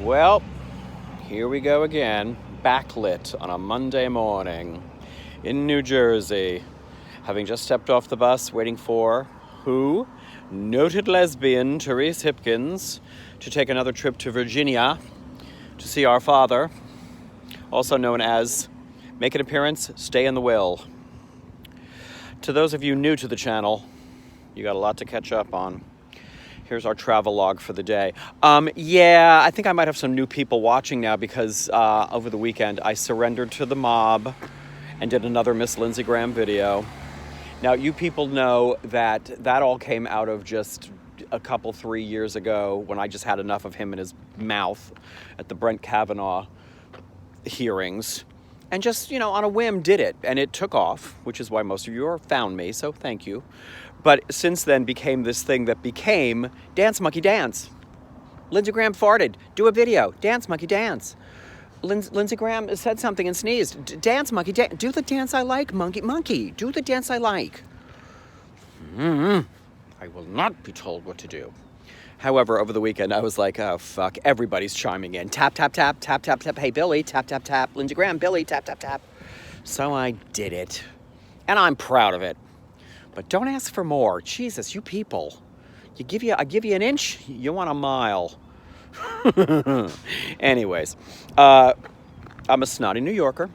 Well, here we go again, backlit on a Monday morning in New Jersey, having just stepped off the bus, waiting for who? Noted Lesbian Therese Hipkins to take another trip to Virginia to see our father, also known as Make an Appearance, Stay in the Will. To those of you new to the channel, you got a lot to catch up on. Here's our travel log for the day. I think I might have some new people watching now because over the weekend I surrendered to the mob and did another Miss Lindsey Graham video. Now, you people know that all came out of just a couple, 3 years ago when I just had enough of him in his mouth at the Brent Kavanaugh hearings. And just, on a whim did it. And it took off, which is why most of you found me, so thank you. But since then became this thing that became Dance Monkey Dance. Lindsey Graham farted. Do a video. Dance Monkey Dance. Lindsey Graham said something and sneezed. Dance Monkey Dance. Do the dance I like, monkey. Do the dance I like. I will not be told what to do. However, over the weekend, I was like, oh, fuck, everybody's chiming in. Tap, tap, tap, tap, tap, tap. Hey, Billy, tap, tap, tap. Lindsey Graham, Billy, tap, tap, tap. So I did it. And I'm proud of it. But don't ask for more. Jesus, you people. I give you an inch, you want a mile. Anyways, I'm a snotty New Yorker.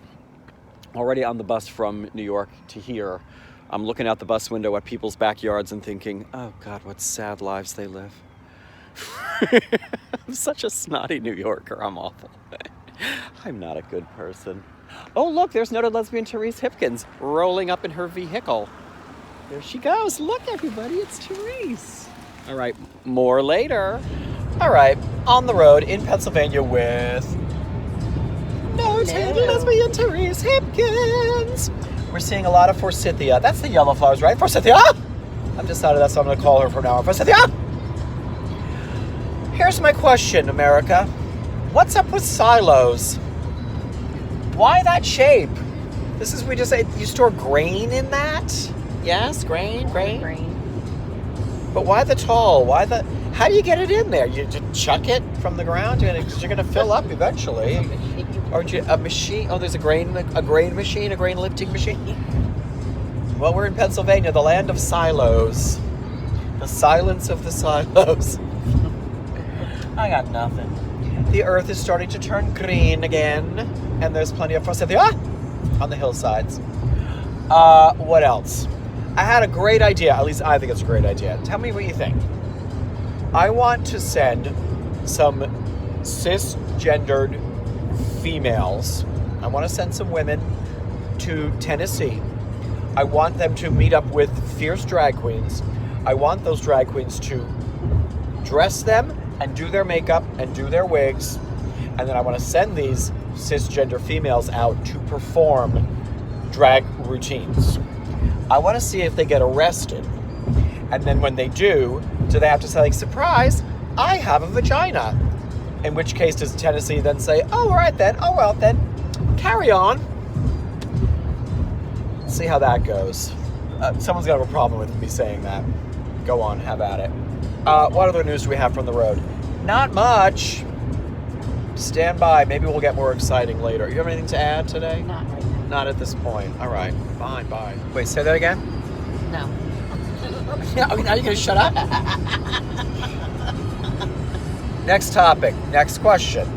Already on the bus from New York to here. I'm looking out the bus window at people's backyards and thinking, oh, God, what sad lives they live. I'm such a snotty New Yorker. I'm awful. I'm not a good person. Oh, look, there's Noted Lesbian Therese Hipkins rolling up in her vehicle. There she goes. Look, everybody, it's Therese. All right, more later. All right, on the road in Pennsylvania with Noted Lesbian Therese Hipkins. We're seeing a lot of forsythia. That's the yellow flowers, right? Forsythia! I've decided that's what I'm going to call her from now on. Forsythia! Here's my question, America. What's up with silos? Why that shape? This is, we just say, you store grain in that? Yes, grain. But why the tall? How do you get it in there? You just chuck it from the ground? You're going to fill up eventually. Or a machine? Oh, there's a grain machine, a grain lifting machine. Well, we're in Pennsylvania, the land of silos. The silence of the silos. I got nothing. The earth is starting to turn green again, and there's plenty of forsythia on the hillsides. What else? I had a great idea. At least I think it's a great idea. Tell me what you think. I want to send some cisgendered females. I want to send some women to Tennessee. I want them to meet up with fierce drag queens. I want those drag queens to dress them and do their makeup and do their wigs. And then I want to send these cisgender females out to perform drag routines. I want to see if they get arrested. And then when they do they have to say, like, surprise, I have a vagina? In which case, does Tennessee then say, oh, all right then, oh, well then, carry on. See how that goes. Someone's got a problem with me saying that. Go on, have at it. What other news do we have from the road? Not much. Stand by. Maybe we'll get more exciting later. You have anything to add today? Not right now. Not at this point. All right. Fine, bye. Wait, say that again? No. Yeah, now you're going to shut up? Next topic. Next question.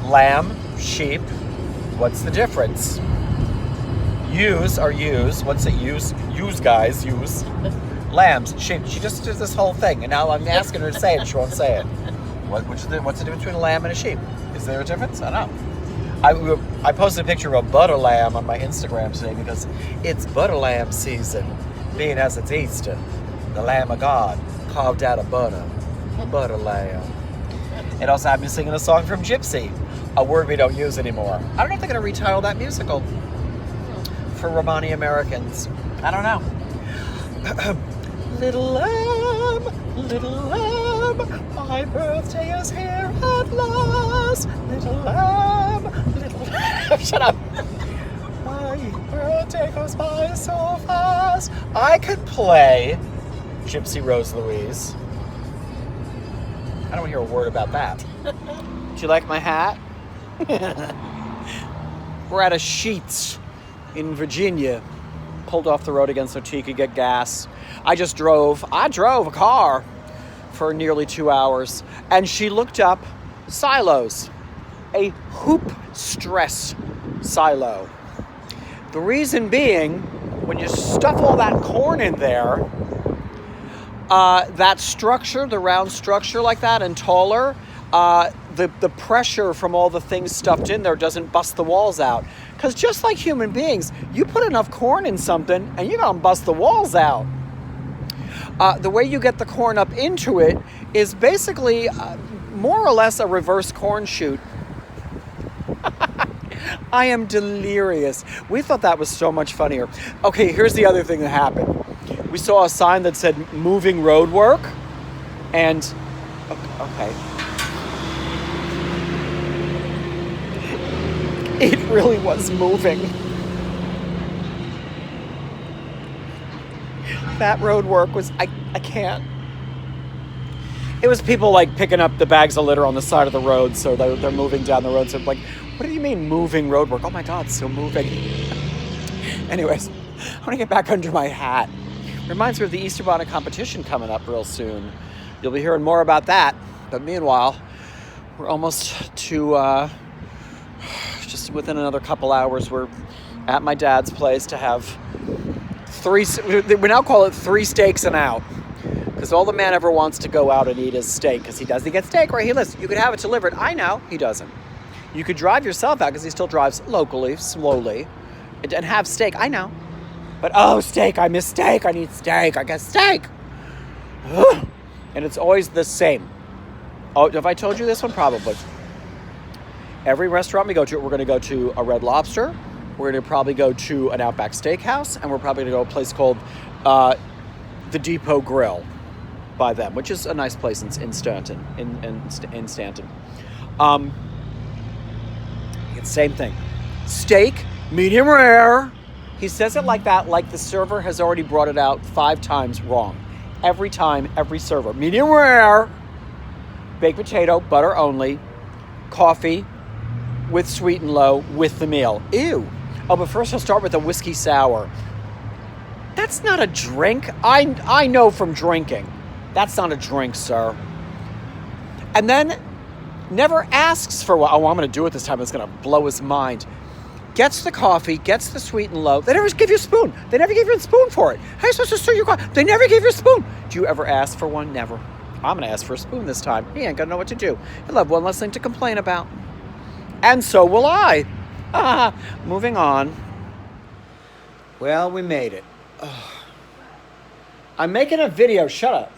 Lamb, sheep, what's the difference? Ewes are ewes. What's it? Ewes, guys, ewes. Lambs, sheep. She just did this whole thing, and now I'm asking her to say it. She won't say it. What's the difference between a lamb and a sheep? Is there a difference? I don't know. I posted a picture of a butter lamb on my Instagram today because it's butter lamb season, being as it's Easter. The Lamb of God carved out of butter lamb. It also had me singing a song from Gypsy, a word we don't use anymore. I don't know if they're going to retitle that musical for Romani Americans. I don't know. Little lamb, my birthday is here at last. Little lamb. Shut up. My birthday goes by so fast. I could play Gypsy Rose Louise. I don't hear a word about that. Do you like my hat? We're at a Sheetz in Virginia. Pulled off the road again so T could get gas. I drove a car for nearly 2 hours, and she looked up silos, a hoop stress silo. The reason being, when you stuff all that corn in there, that structure, the round structure like that and taller, the pressure from all the things stuffed in there doesn't bust the walls out. Because just like human beings, you put enough corn in something and you're gonna bust the walls out. The way you get the corn up into it is basically more or less a reverse corn chute. I am delirious. We thought that was so much funnier. Okay, here's the other thing that happened. We saw a sign that said moving road work, and okay. It really was moving. That road work was, I can't. It was people like picking up the bags of litter on the side of the road, so they're moving down the road. So like, what do you mean moving road work? Oh my God, still moving. Anyways, I want to get back under my hat. Reminds me of the Easter bonnet competition coming up real soon. You'll be hearing more about that. But meanwhile, we're almost to, just within another couple hours, we're at my dad's place to have we now call it 3 steaks and out. Because all the man ever wants to go out and eat is steak. Because he doesn't get steak where he lives. You could have it delivered. I know. He doesn't. You could drive yourself out because he still drives locally, slowly, and have steak. I know. But, oh, steak. I miss steak. I need steak. I get steak. Ugh. And it's always the same. Oh, have I told you this one? Probably. Every restaurant we go to, we're going to go to a Red Lobster. We're going to probably go to an Outback Steakhouse. And we're probably going to go to a place called the Depot Grill by them, which is a nice place in Stanton. In Stanton. It's same thing. Steak, medium rare. He says it like that, like the server has already brought it out 5 times wrong. Every time, every server. Medium rare, baked potato, butter only, coffee with sweet and low with the meal. Ew. Oh, but first I'll start with a whiskey sour. That's not a drink. I know from drinking. That's not a drink, sir. And then never asks for what. Oh, I'm going to do it this time. It's going to blow his mind. Gets the coffee, gets the sweet and low. They never give you a spoon. They never give you a spoon for it. How are you supposed to stir your coffee? They never give you a spoon. Do you ever ask for one? Never. I'm going to ask for a spoon this time. He ain't going to know what to do. He'll have one less thing to complain about. And so will I. Moving on. Well, we made it. Ugh. I'm making a video. Shut up.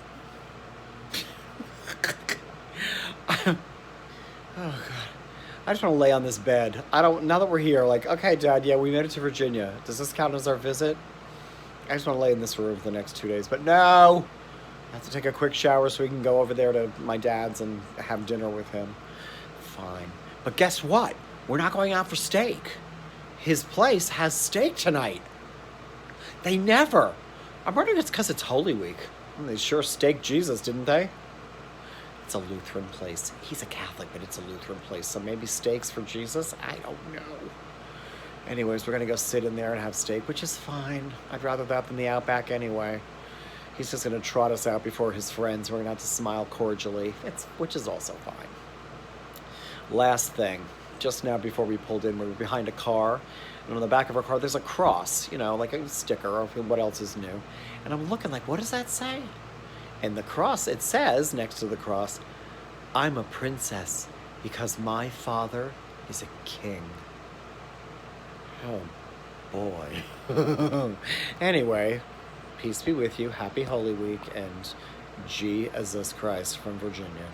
Oh, God. I just want to lay on this bed. Now that we're here, like, okay, Dad, yeah, we made it to Virginia. Does this count as our visit? I just want to lay in this room for the next 2 days. But no! I have to take a quick shower so we can go over there to my dad's and have dinner with him. Fine. But guess what? We're not going out for steak. His place has steak tonight. They never. I'm wondering if it's because it's Holy Week. They sure staked Jesus, didn't they? It's a Lutheran place. He's a Catholic, but it's a Lutheran place. So maybe steaks for Jesus? I don't know. Anyways, we're going to go sit in there and have steak, which is fine. I'd rather that than the Outback anyway. He's just going to trot us out before his friends. We're going to have to smile cordially, which is also fine. Last thing. Just now before we pulled in, we were behind a car. And on the back of our car, there's a cross, like a sticker or what else is new. And I'm looking like, what does that say? And the cross, it says, next to the cross, I'm a princess because my father is a king. Oh, boy. Anyway, peace be with you. Happy Holy Week. And Jesus Christ from Virginia.